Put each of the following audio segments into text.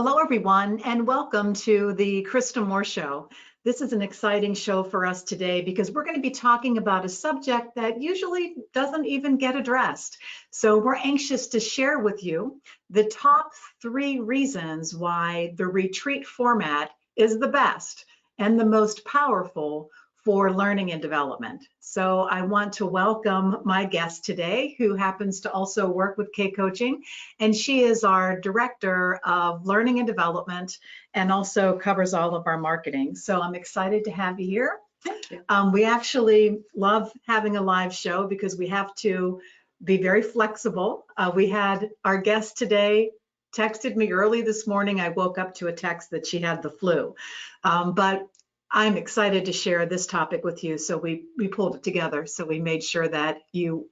Hello, everyone, and welcome to the Krista Moore Show. This is an exciting show for us today because we're going to be talking about a subject that usually doesn't even get addressed. So we're anxious to share with you the top 3 reasons why the retreat format is the best and the most powerful for learning and development. So I want to welcome my guest today, who happens to also work with K Coaching, and she is our Director of Learning and Development and also covers all of our marketing. So I'm excited to have you here. Thank you. We actually love having a live show because we have to be very flexible. We had our guest today texted me early this morning. I woke up to a text that she had the flu, but I'm excited to share this topic with you. So we pulled it together. So we made sure that you,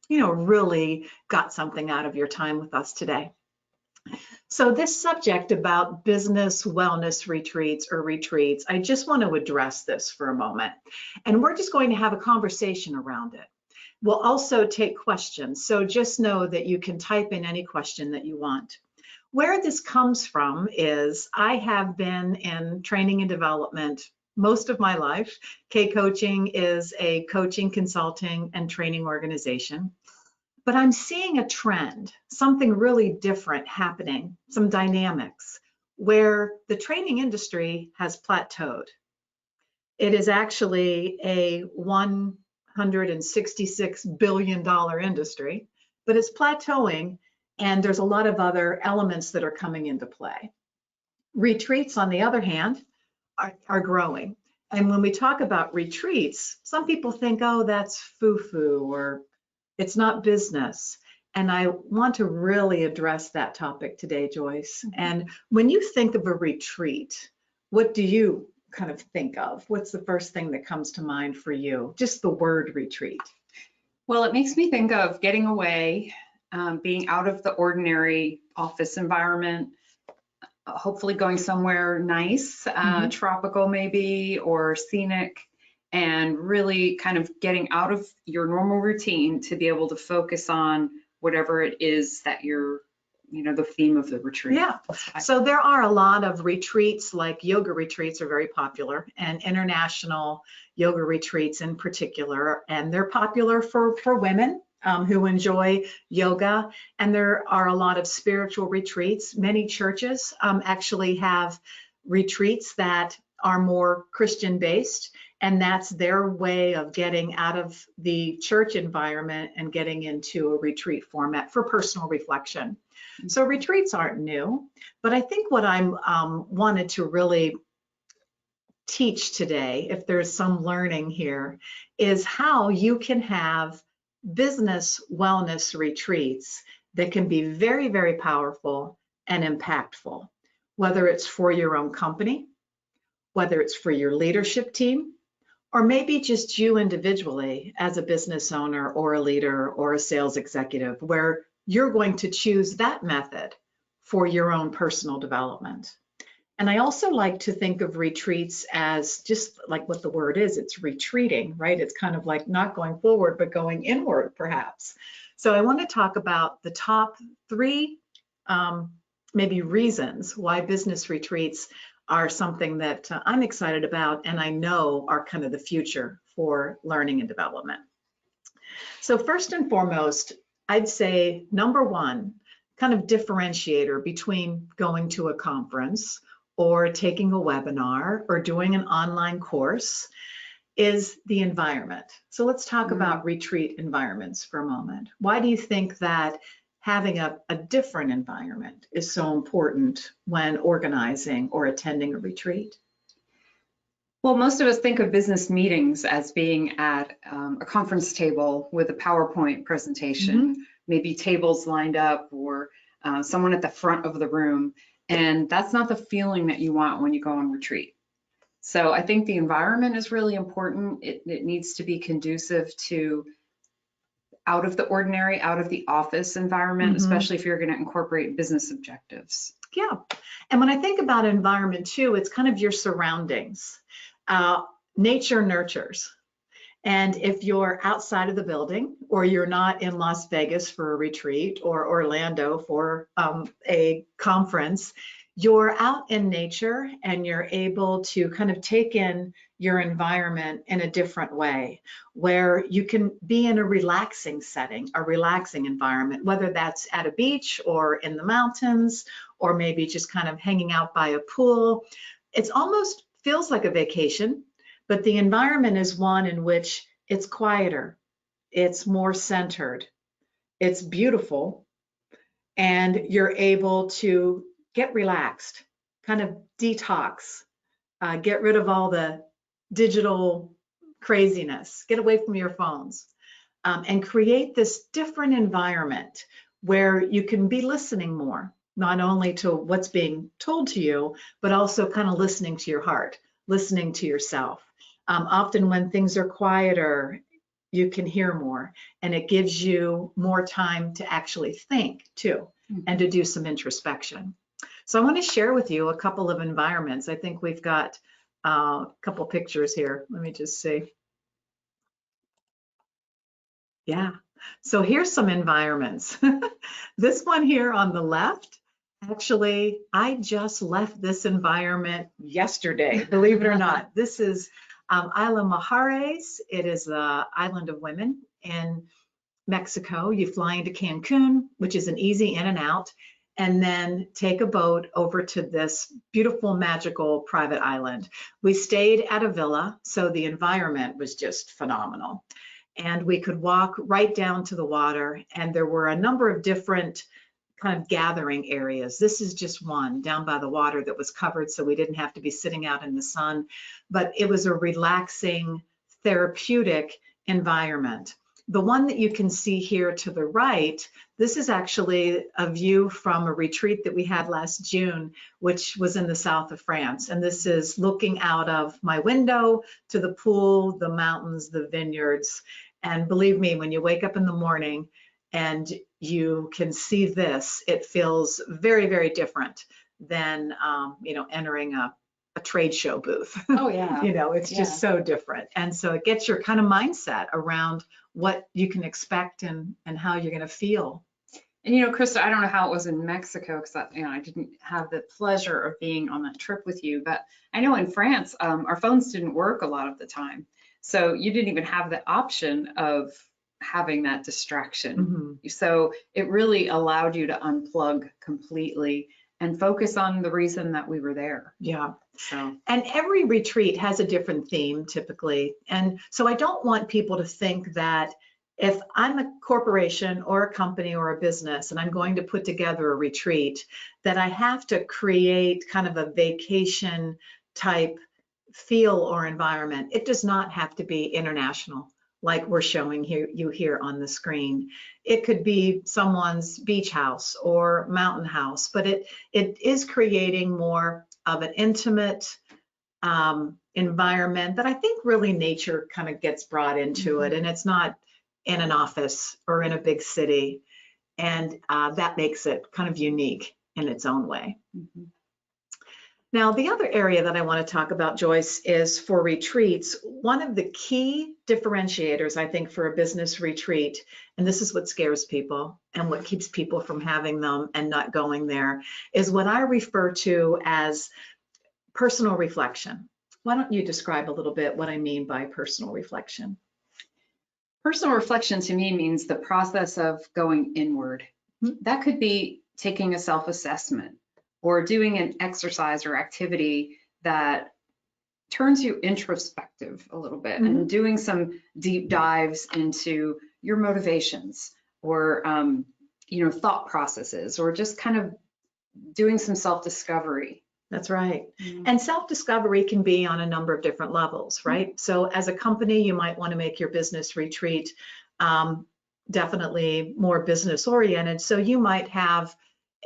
really got something out of your time with us today. So this subject about business wellness retreats, I just want to address this for a moment. And we're just going to have a conversation around it. We'll also take questions. So just know that you can type in any question that you want. Where this comes from is I have been in training and development most of my life. K Coaching is a coaching, consulting, and training organization. But I'm seeing a trend, something really different happening, some dynamics, where the training industry has plateaued. It is actually a $166 billion industry, but it's plateauing. And there's a lot of other elements that are coming into play. Retreats, on the other hand, are growing. And when we talk about retreats, some people think, oh, that's foo-foo, or it's not business. And I want to really address that topic today, Joyce. And when you think of a retreat, what do you kind of think of? What's the first thing that comes to mind for you? Just the word retreat. Well, it makes me think of getting away, being out of the ordinary office environment, hopefully going somewhere nice, tropical maybe, or scenic, and really kind of getting out of your normal routine to be able to focus on whatever it is that you're, the theme of the retreat. Yeah, so there are a lot of retreats, like yoga retreats are very popular, and international yoga retreats in particular, and they're popular for women who enjoy yoga. And there are a lot of spiritual retreats. Many churches actually have retreats that are more Christian based, and that's their way of getting out of the church environment and getting into a retreat format for personal reflection. So retreats aren't new, but I think what I'm wanted to really teach today, if there's some learning here, is how you can have business wellness retreats that can be very, very powerful and impactful, whether it's for your own company, whether it's for your leadership team, or maybe just you individually as a business owner or a leader or a sales executive, where you're going to choose that method for your own personal development. And I also like to think of retreats as just like what the word is, it's retreating, right? It's kind of like not going forward, but going inward perhaps. So I want to talk about the top 3 maybe reasons why business retreats are something that I'm excited about and I know are kind of the future for learning and development. So first and foremost, I'd say number 1, kind of differentiator between going to a conference or taking a webinar or doing an online course is the environment. So let's talk about retreat environments for a moment. Why do you think that having a different environment is so important when organizing or attending a retreat? Well, most of us think of business meetings as being at a conference table with a PowerPoint presentation, maybe tables lined up or someone at the front of the room. And that's not the feeling that you want when you go on retreat. So I think the environment is really important. It needs to be conducive to out of the ordinary, out of the office environment, especially if you're going to incorporate business objectives. Yeah. And when I think about environment too, it's kind of your surroundings. Nature nurtures. And if you're outside of the building, or you're not in Las Vegas for a retreat or Orlando for a conference, you're out in nature and you're able to kind of take in your environment in a different way, where you can be in a relaxing setting, a relaxing environment, whether that's at a beach or in the mountains, or maybe just kind of hanging out by a pool. It's almost feels like a vacation, but the environment is one in which it's quieter, it's more centered, it's beautiful, and you're able to get relaxed, kind of detox, get rid of all the digital craziness, get away from your phones, and create this different environment where you can be listening more, not only to what's being told to you, but also kind of listening to your heart, listening to yourself. Often when things are quieter, you can hear more, and it gives you more time to actually think too, and to do some introspection. So I want to share with you a couple of environments. I think we've got a couple pictures here. Let me just see. Yeah. So here's some environments. This one here on the left, actually, I just left this environment yesterday, believe it or not. This is Isla Mujeres. It is the island of women in Mexico. You fly into Cancun, which is an easy in and out, and then take a boat over to this beautiful, magical private island. We stayed at a villa, so the environment was just phenomenal. And we could walk right down to the water, and there were a number of different kind of gathering areas. This is just one down by the water that was covered, so we didn't have to be sitting out in the sun, but it was a relaxing, therapeutic environment. The one that you can see here to the right, this is actually a view from a retreat that we had last June, which was in the south of France. And this is looking out of my window to the pool, the mountains, the vineyards. And believe me, when you wake up in the morning and you can see this, it feels very, very different than, entering a trade show booth. Oh, yeah. It's just so different. And so it gets your kind of mindset around what you can expect and how you're going to feel. And Krista, I don't know how it was in Mexico because I didn't have the pleasure of being on that trip with you, but I know in France, our phones didn't work a lot of the time. So you didn't even have the option of having that distraction. Mm-hmm. So it really allowed you to unplug completely and focus on the reason that we were there. Yeah. So, and every retreat has a different theme typically. And so I don't want people to think that if I'm a corporation or a company or a business and I'm going to put together a retreat, that I have to create kind of a vacation type feel or environment. It does not have to be international like we're showing you here on the screen. It could be someone's beach house or mountain house, but it is creating more of an intimate environment that I think really nature kind of gets brought into it, and it's not in an office or in a big city, and that makes it kind of unique in its own way. mm-hmm. Now, the other area that I want to talk about, Joyce, is for retreats. One of the key differentiators, I think, for a business retreat, and this is what scares people and what keeps people from having them and not going there, is what I refer to as personal reflection. Why don't you describe a little bit what I mean by personal reflection? Personal reflection to me means the process of going inward. That could be taking a self-assessment or doing an exercise or activity that turns you introspective a little bit, and doing some deep dives into your motivations or, thought processes, or just kind of doing some self-discovery. That's right. And self-discovery can be on a number of different levels, right? So as a company, you might want to make your business retreat definitely more business oriented. So you might have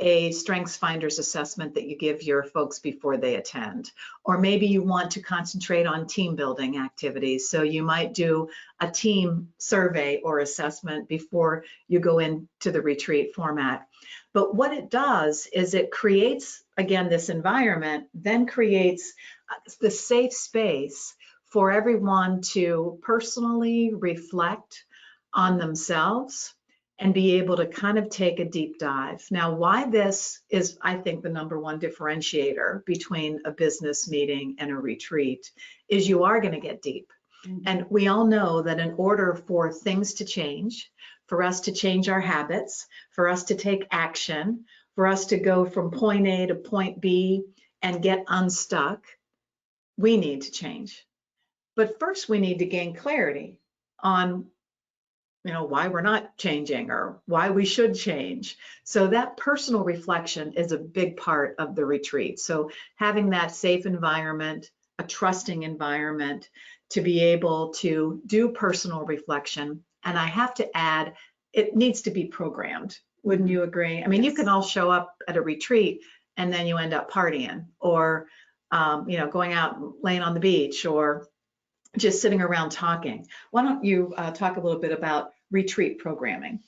a strengths finders assessment that you give your folks before they attend. Or maybe you want to concentrate on team building activities. So you might do a team survey or assessment before you go into the retreat format. But what it does is it creates, again, this environment, then creates the safe space for everyone to personally reflect on themselves and be able to kind of take a deep dive. Now, why this is, I think, the number one differentiator between a business meeting and a retreat is you are going to get deep. And we all know that in order for things to change, for us to change our habits, for us to take action, for us to go from point A to point B and get unstuck, we need to change. But first we need to gain clarity on, why we're not changing or why we should change. So that personal reflection is a big part of the retreat. So having that safe environment, a trusting environment to be able to do personal reflection. And I have to add, it needs to be programmed. Wouldn't you agree? I mean, you can all show up at a retreat and then you end up partying or, going out and laying on the beach or just sitting around talking. Why don't you talk a little bit about retreat programming?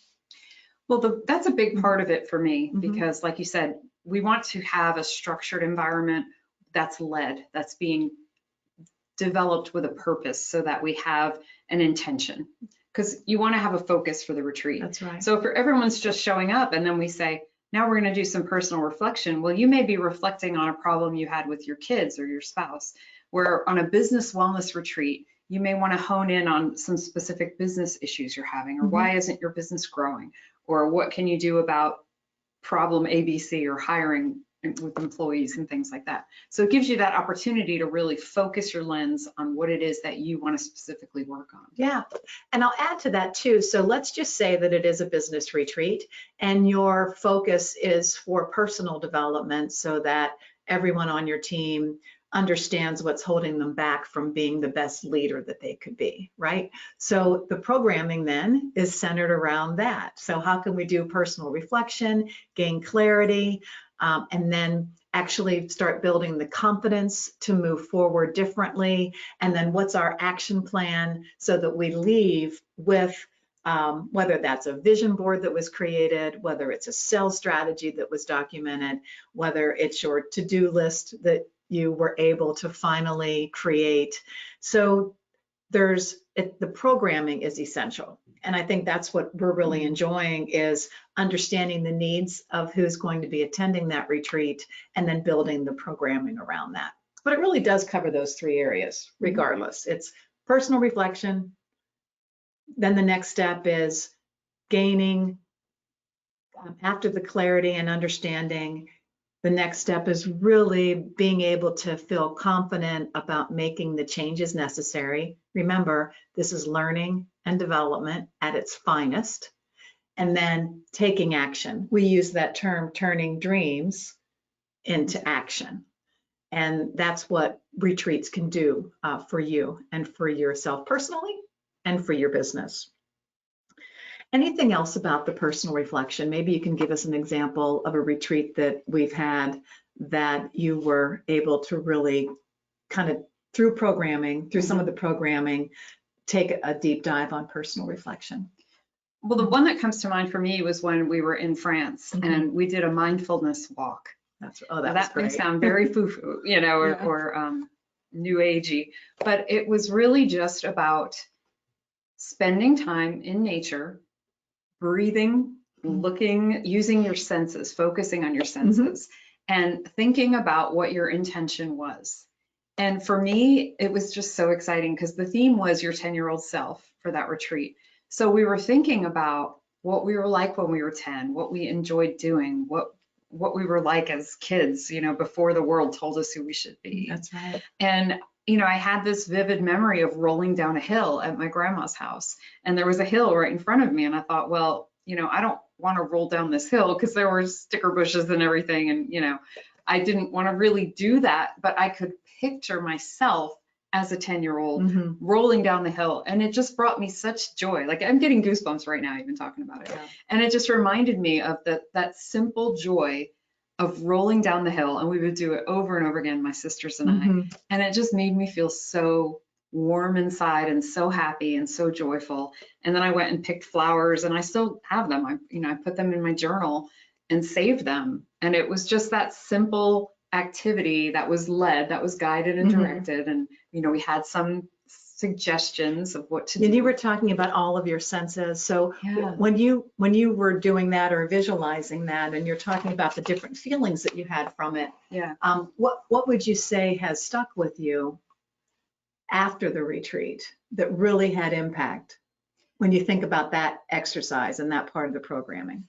Well, that's a big part of it for me because, like you said, we want to have a structured environment that's led, that's being developed with a purpose so that we have an intention, because you want to have a focus for the retreat. That's right. So if everyone's just showing up and then we say, now we're going to do some personal reflection, well, you may be reflecting on a problem you had with your kids or your spouse, where on a business wellness retreat, you may want to hone in on some specific business issues you're having, or why isn't your business growing, or what can you do about problem ABC or hiring with employees and things like that. So it gives you that opportunity to really focus your lens on what it is that you want to specifically work on. Yeah, and I'll add to that too. So let's just say that it is a business retreat and your focus is for personal development so that everyone on your team understands what's holding them back from being the best leader that they could be, right? So the programming then is centered around that. So how can we do personal reflection, gain clarity, and then actually start building the confidence to move forward differently? And then what's our action plan so that we leave with whether that's a vision board that was created, whether it's a sales strategy that was documented, whether it's your to-do list that you were able to finally create. So the programming is essential. And I think that's what we're really enjoying, is understanding the needs of who's going to be attending that retreat and then building the programming around that. But it really does cover those three areas regardless. It's personal reflection. Then the next step is gaining, after the clarity and understanding, the next step is really being able to feel confident about making the changes necessary. Remember, this is learning and development at its finest. And then taking action. We use that term, turning dreams into action. And that's what retreats can do for you and for yourself personally and for your business. Anything else about the personal reflection? Maybe you can give us an example of a retreat that we've had that you were able to really kind of through some of the programming, take a deep dive on personal reflection. Well, the one that comes to mind for me was when we were in France and we did a mindfulness walk. That may sound very foo-foo, or new agey, but it was really just about spending time in nature, breathing, looking, using your senses, focusing on your senses, and thinking about what your intention was. And for me, it was just so exciting because the theme was your 10-year-old self for that retreat. So we were thinking about what we were like when we were 10, what we enjoyed doing, what we were like as kids, before the world told us who we should be. That's right. And I had this vivid memory of rolling down a hill at my grandma's house, and there was a hill right in front of me, and I thought, well, I don't want to roll down this hill because there were sticker bushes and everything, and I didn't want to really do that, but I could picture myself as a 10-year-old rolling down the hill, and it just brought me such joy. Like, I'm getting goosebumps right now even talking about it. Yeah. And it just reminded me of that simple joy of rolling down the hill, and we would do it over and over again, my sisters and I, and it just made me feel so warm inside and so happy and so joyful. And then I went and picked flowers, and I still have them. I put them in my journal and saved them, and it was just that simple activity that was led, that was guided and directed. And we had some suggestions of what to And do. you were talking about all of your senses. So Yeah. when you were doing that or visualizing that, and you're talking about the different feelings that you had from it, Yeah. what would you say has stuck with you after the retreat that really had impact when you think about that exercise and that part of the programming?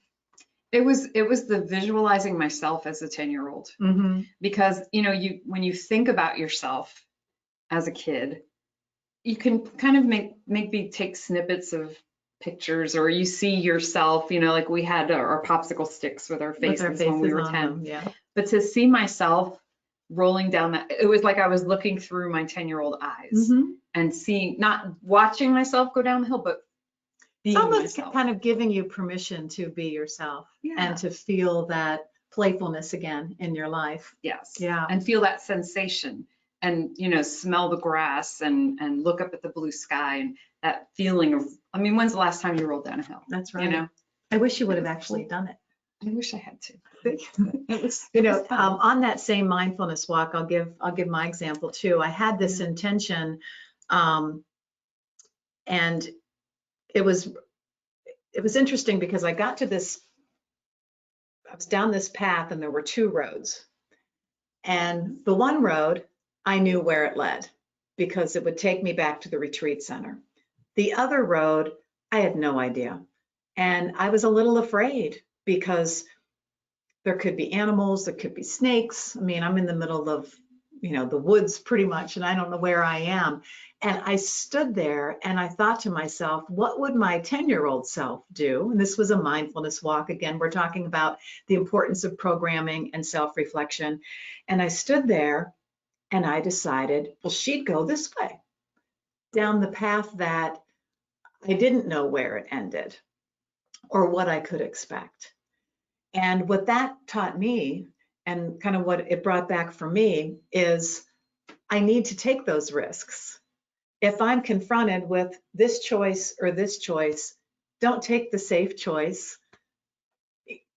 It was the visualizing myself as a 10-year-old. Mm-hmm. Because, when you think about yourself as a kid, you can kind of maybe take snippets of pictures, or you see yourself, like we had our popsicle sticks with our faces, when we were 10. Them, yeah. But to see myself rolling down that, it was like I was looking through my 10-year-old eyes Mm-hmm. and seeing, not watching myself go down the hill, but being It's almost myself. kind of giving you permission to be yourself and to feel that playfulness again in your life. Yes. Yeah. And feel that sensation and, smell the grass and look up at the blue sky and that feeling of, when's the last time you rolled down a hill? That's right. I wish you would have actually done it. I wish I had to. It was, on that same mindfulness walk, I'll give my example too. I had this intention, and it was interesting because I was down this path and there were two roads. And the one road, I knew where it led because it would take me back to the retreat center. The other road, I had no idea. And I was a little afraid because there could be animals, there could be snakes. I'm in the middle of, the woods pretty much, and I don't know where I am. And I stood there and I thought to myself, what would my 10-year-old self do? And this was a mindfulness walk. Again, we're talking about the importance of programming and self-reflection. And I stood there and I decided, well, she'd go this way, down the path that I didn't know where it ended or what I could expect. And what that taught me, and kind of what it brought back for me, is I need to take those risks. If I'm confronted with this choice or this choice, don't take the safe choice.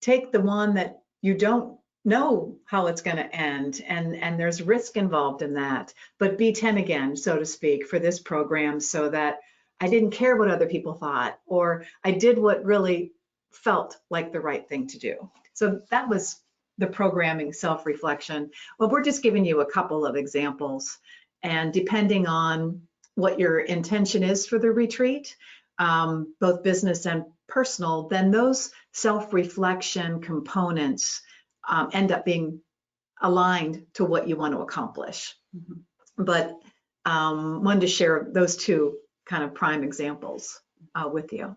Take the one that you don't know how it's going to end, and there's risk involved in that. But be 10 again, so to speak, for this program, so that I didn't care what other people thought, or I did what really felt like the right thing to do. So that was the programming self-reflection. Well, we're just giving you a couple of examples, and depending on what your intention is for the retreat, both business and personal, then those self-reflection components end up being aligned to what you want to accomplish. Mm-hmm. But wanted to share those two kind of prime examples with you.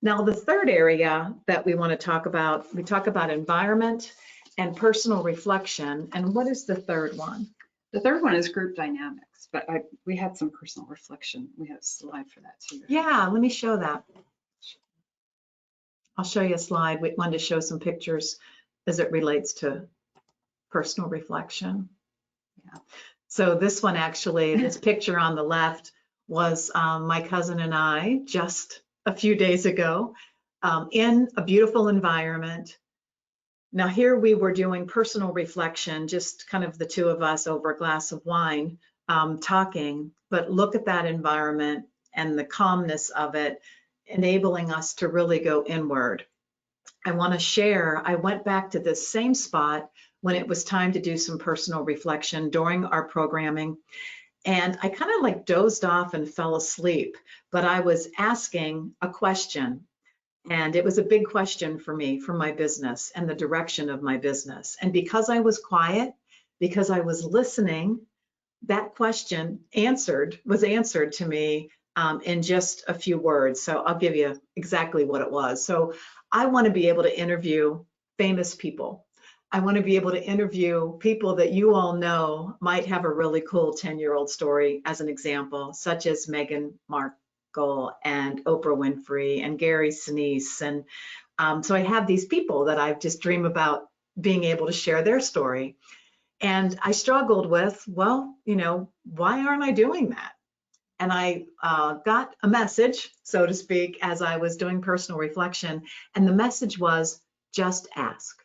Now, the third area that we want to talk about, we talk about environment and personal reflection. And what is the third one? The third one is group dynamics, but we had some personal reflection. We have a slide for that too. Yeah, let me show that. I'll show you a slide. We wanted to show some pictures as it relates to personal reflection. Yeah. So this one actually, this picture on the left was my cousin and I just a few days ago in a beautiful environment. Now here we were doing personal reflection, just kind of the two of us over a glass of wine talking, but look at that environment and the calmness of it, enabling us to really go inward. I want to share, I went back to this same spot when it was time to do some personal reflection during our programming. And I kind of like dozed off and fell asleep, but I was asking a question. And it was a big question for me, for my business and the direction of my business. And because I was quiet, because I was listening, that question was answered to me in just a few words. So I'll give you exactly what it was. So I want to be able to interview famous people. I want to be able to interview people that you all know might have a really cool 10-year-old story, as an example, such as Meghan Markle and Oprah Winfrey and Gary Sinise. And so I have these people that I just dream about being able to share their story. And I struggled with, well, why aren't I doing that? And I got a message, so to speak, as I was doing personal reflection. And the message was, just ask.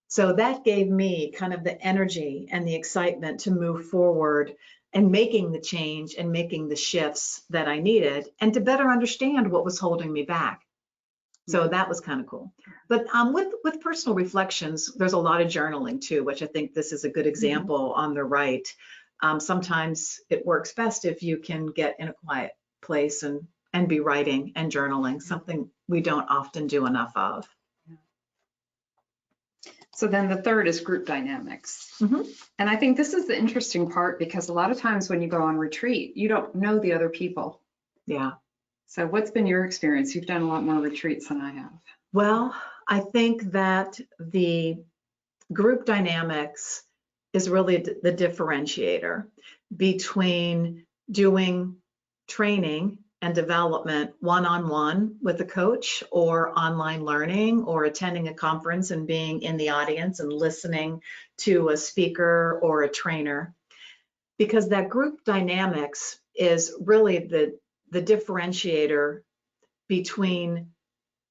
So that gave me kind of the energy and the excitement to move forward and making the change and making the shifts that I needed, and to better understand what was holding me back. So that was kind of cool. But with personal reflections, there's a lot of journaling too, which I think this is a good example on the right. Sometimes it works best if you can get in a quiet place and be writing and journaling, something we don't often do enough of. So then the third is group dynamics. And I think this is the interesting part, because a lot of times when you go on retreat, you don't know the other people. Yeah. So what's been your experience? You've done a lot more retreats than I have. Well, I think that the group dynamics is really the differentiator between doing training and development one-on-one with a coach, or online learning, or attending a conference and being in the audience and listening to a speaker or a trainer. Because that group dynamics is really the differentiator between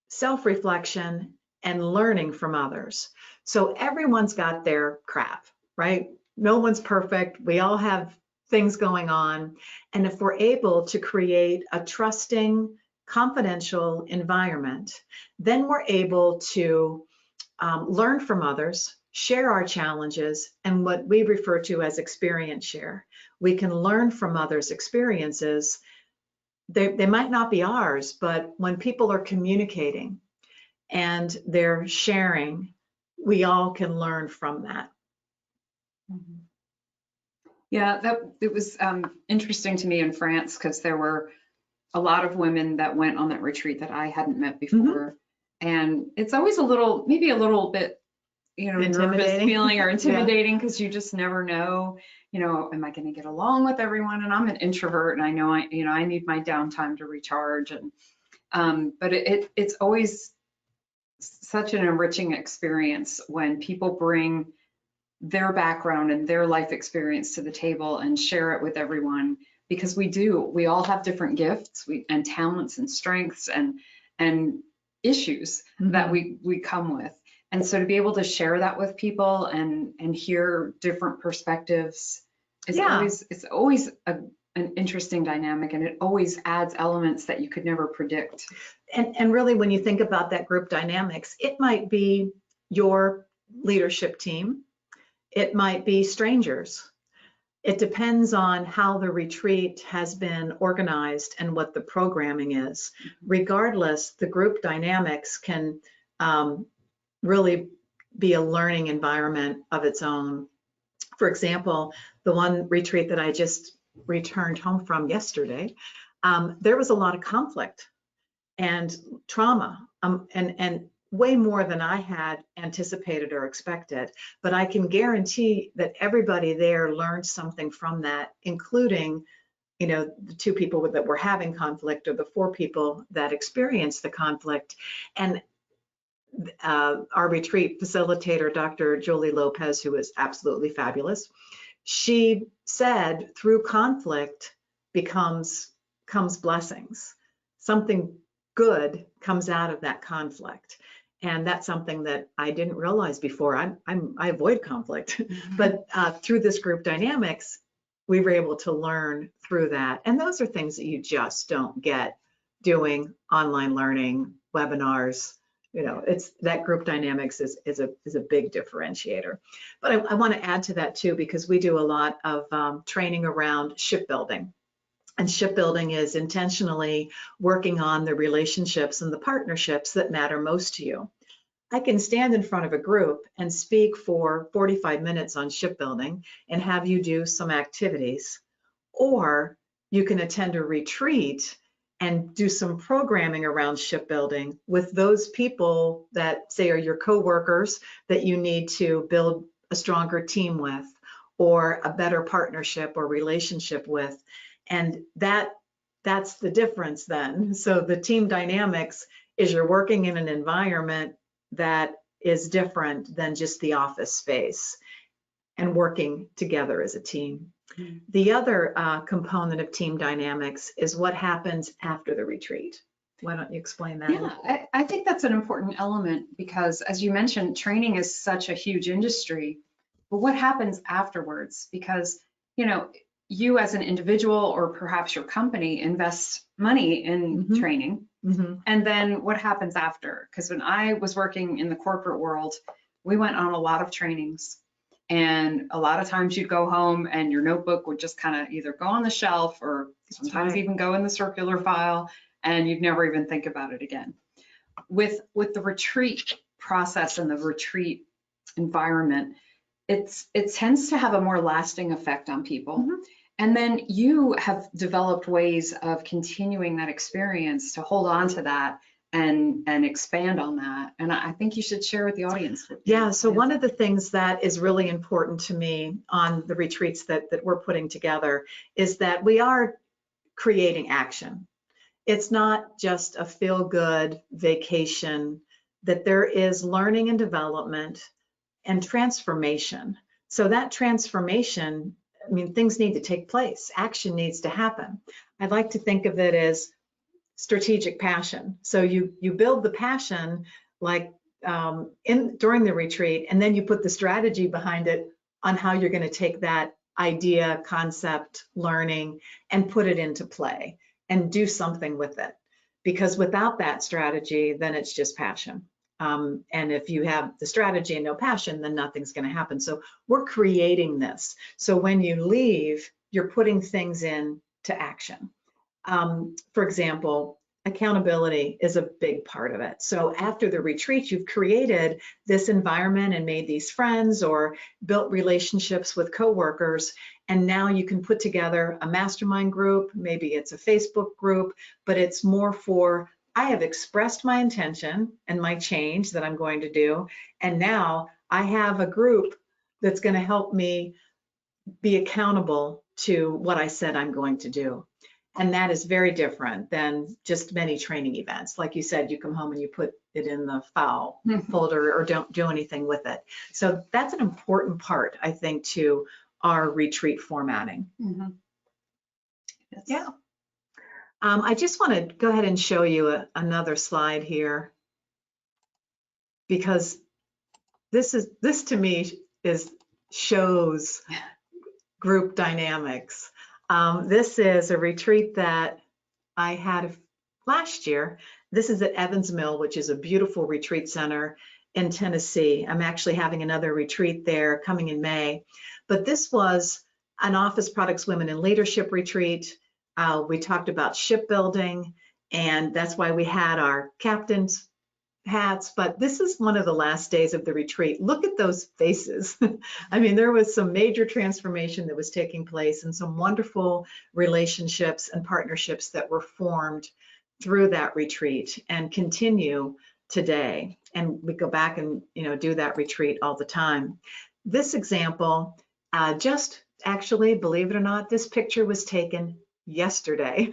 self-reflection and learning from others. So everyone's got their crap, right? No one's perfect. We all have things going on. And if we're able to create a trusting, confidential environment, then we're able to learn from others, share our challenges, and what we refer to as experience share. We can learn from others' experiences. They might not be ours, but when people are communicating and they're sharing, we all can learn from that. Yeah, it was interesting to me in France, because there were a lot of women that went on that retreat that I hadn't met before. And it's always maybe a little bit, nervous feeling or intimidating, because you just never know, am I going to get along with everyone? And I'm an introvert, and I know I need my downtime to recharge. And but it's always such an enriching experience when people bring their background and their life experience to the table and share it with everyone, because we all have different gifts and talents and strengths and issues that we come with. And so to be able to share that with people and hear different perspectives is always an interesting dynamic, and it always adds elements that you could never predict. And really, when you think about that group dynamics, it might be your leadership team. It might be strangers. It depends on how the retreat has been organized and what the programming is. Regardless, the group dynamics can really be a learning environment of its own. For example, the one retreat that I just returned home from yesterday, there was a lot of conflict and trauma, and way more than I had anticipated or expected. But I can guarantee that everybody there learned something from that, including, the 2 people that were having conflict, or the 4 people that experienced the conflict. And our retreat facilitator, Dr. Julie Lopez, who is absolutely fabulous, she said, through conflict comes blessings. Something good comes out of that conflict. And that's something that I didn't realize before. I avoid conflict, but through this group dynamics, we were able to learn through that. And those are things that you just don't get doing online learning, webinars. It's that group dynamics is a big differentiator. But I want to add to that too, because we do a lot of training around shipbuilding. And shipbuilding is intentionally working on the relationships and the partnerships that matter most to you. I can stand in front of a group and speak for 45 minutes on shipbuilding and have you do some activities, or you can attend a retreat and do some programming around shipbuilding with those people that, say, are your coworkers that you need to build a stronger team with, or a better partnership or relationship with. And that's the difference then. So the team dynamics is you're working in an environment that is different than just the office space, and working together as a team. The other component of team dynamics is what happens after the retreat. Why don't you explain that? Yeah, I think that's an important element, because as you mentioned, training is such a huge industry. But what happens afterwards? Because, you as an individual or perhaps your company invests money in Mhm. training. Mhm. And then what happens after? Because when I was working in the corporate world, we went on a lot of trainings. And a lot of times you'd go home and your notebook would just kind of either go on the shelf or sometimes right. even go in the circular file, and you'd never even think about it again. With the retreat process and the retreat environment, it tends to have a more lasting effect on people. Mhm. And then you have developed ways of continuing that experience to hold on to that and expand on that. And I think you should share with the audience. Yeah, so one of the things that is really important to me on the retreats that we're putting together is that we are creating action. It's not just a feel-good vacation, that there is learning and development and transformation. So that transformation, I mean, things need to take place. Action needs to happen. I'd like to think of it as strategic passion. So you build the passion like during the retreat, and then you put the strategy behind it on how you're going to take that idea, concept, learning, and put it into play and do something with it. Because without that strategy, then it's just passion. And if you have the strategy and no passion, then nothing's going to happen. So we're creating this. So when you leave, you're putting things into action. For example, accountability is a big part of it. So after the retreat, you've created this environment and made these friends or built relationships with coworkers. And now you can put together a mastermind group. Maybe it's a Facebook group, but it's more for, I have expressed my intention and my change that I'm going to do. And now I have a group that's going to help me be accountable to what I said I'm going to do. And that is very different than just many training events. Like you said, you come home and you put it in the file folder or don't do anything with it. So that's an important part, I think, to our retreat formatting. Mm-hmm. Yes. Yeah. I just want to go ahead and show you another slide here, because this to me shows group dynamics. This is a retreat that I had last year. This is at Evans Mill, which is a beautiful retreat center in Tennessee. I'm actually having another retreat there coming in May. But this was an Office Products Women in Leadership retreat. We talked about shipbuilding, and that's why we had our captain's hats. But this is one of the last days of the retreat. Look at those faces. I mean, there was some major transformation that was taking place and some wonderful relationships and partnerships that were formed through that retreat and continue today. And we go back and do that retreat all the time. This example, just actually, believe it or not, this picture was taken yesterday.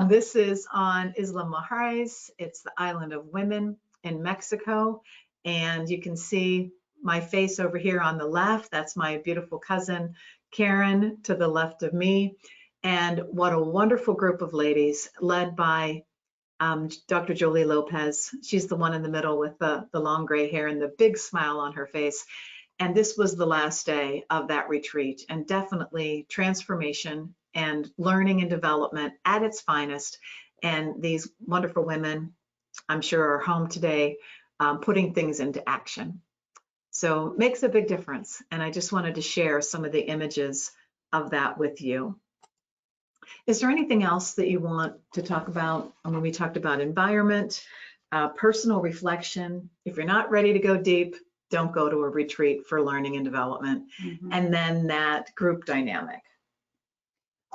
This is on Isla Mujeres. It's the island of women in Mexico. And you can see my face over here on the left. That's my beautiful cousin, Karen, to the left of me. And what a wonderful group of ladies led by Dr. Jolie Lopez. She's the one in the middle with the long gray hair and the big smile on her face. And this was the last day of that retreat, and definitely transformation and learning and development at its finest. And these wonderful women, I'm sure, are home today putting things into action. So makes a big difference. And I just wanted to share some of the images of that with you. Is there anything else that you want to talk about? I mean, we talked about environment, personal reflection. If you're not ready to go deep, don't go to a retreat for learning and development. Mm-hmm. And then that group dynamic.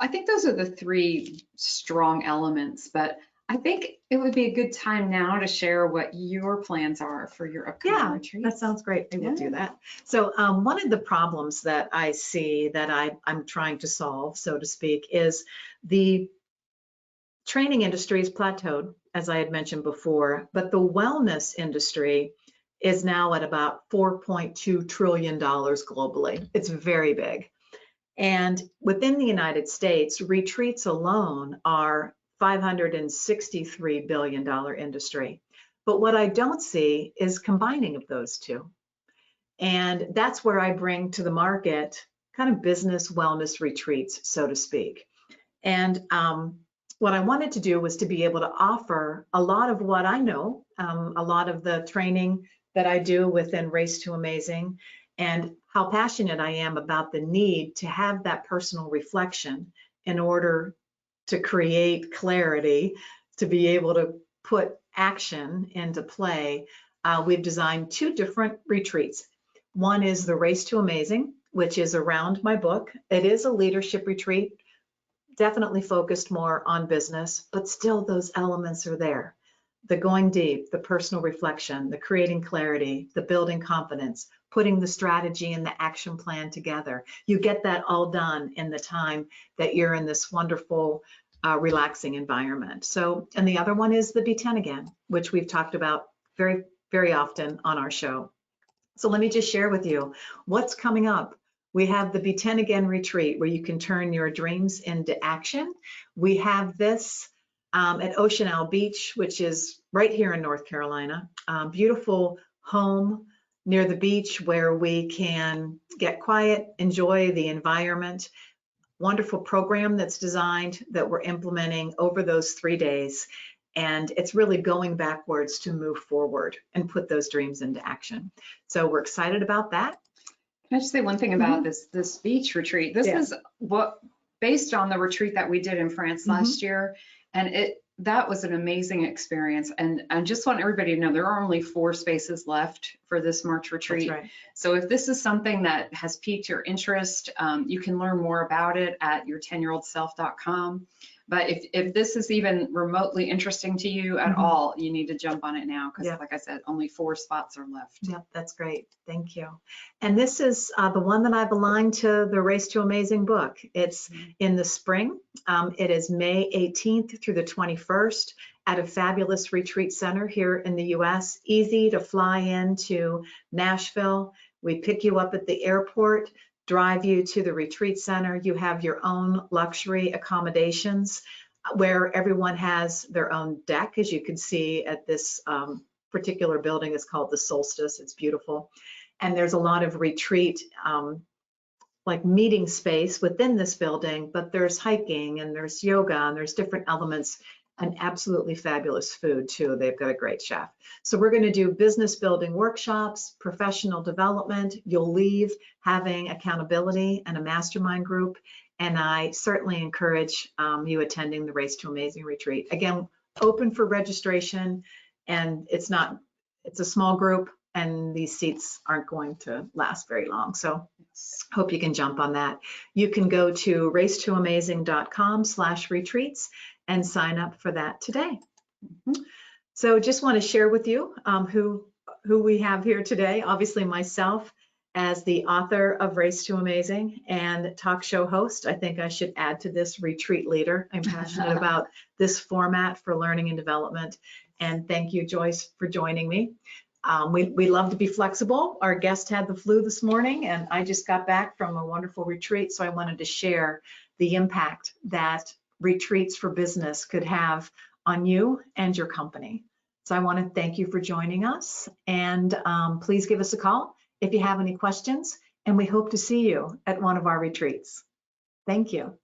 I think those are the three strong elements, but I think it would be a good time now to share what your plans are for your upcoming retreat. That sounds great. I will do that. So one of the problems that I see that I'm trying to solve, so to speak, is the training industry is plateaued, as I had mentioned before, but the wellness industry is now at about $4.2 trillion globally. It's very big. And within the United States, retreats alone are $563 billion industry. But what I don't see is combining of those two. And that's where I bring to the market kind of business wellness retreats, so to speak. And what I wanted to do was to be able to offer a lot of what I know, a lot of the training that I do within Race to Amazing, and how passionate I am about the need to have that personal reflection in order to create clarity, to be able to put action into play. We've designed 2 different retreats. One is the Race to Amazing, which is around my book. It is a leadership retreat, definitely focused more on business, but still those elements are there. The going deep, the personal reflection, the creating clarity, the building confidence, putting the strategy and the action plan together. You get that all done in the time that you're in this wonderful, relaxing environment. So, and the other one is the B10 again, which we've talked about very, very often on our show. So let me just share with you what's coming up. We have the B10 Again retreat where you can turn your dreams into action. We have this at Ocean Isle Beach, which is right here in North Carolina. Beautiful home near the beach where we can get quiet, enjoy the environment. Wonderful program that's designed that we're implementing over those 3 days. And it's really going backwards to move forward and put those dreams into action. So we're excited about that. Can I just say one thing about this beach retreat? This is what based on the retreat that we did in France last year, and that was an amazing experience. And I just want everybody to know there are only 4 spaces left for this March retreat. That's right. So if this is something that has piqued your interest, you can learn more about it at your10yearoldself.com. But if this is even remotely interesting to you at all, you need to jump on it now because, like I said, only 4 spots are left. Yep, that's great. Thank you. And this is the one that I've aligned to the Race to Amazing book. It's in the spring. It is May 18th through the 21st at a fabulous retreat center here in the U.S. Easy to fly into Nashville. We pick you up at the airport, drive you to the retreat center. You have your own luxury accommodations where everyone has their own deck, as you can see at this particular building. Is called the Solstice. It's beautiful. And there's a lot of retreat like meeting space within this building, but there's hiking and there's yoga and there's different elements and absolutely fabulous food too. They've got a great chef. So we're going to do business building workshops, professional development. You'll leave having accountability and a mastermind group. And I certainly encourage you attending the Race to Amazing retreat. Again, open for registration, and it's a small group and these seats aren't going to last very long. So hope you can jump on that. You can go to racetoamazing.com/retreats and sign up for that today. So just want to share with you who we have here today. Obviously myself as the author of Race to Amazing and talk show host. I think I should add to this retreat leader. I'm passionate about this format for learning and development. And thank you, Joyce, for joining me. We love to be flexible. Our guest had the flu this morning and I just got back from a wonderful retreat. So I wanted to share the impact that retreats for business could have on you and your company. So I want to thank you for joining us, and please give us a call if you have any questions, and we hope to see you at one of our retreats. Thank you.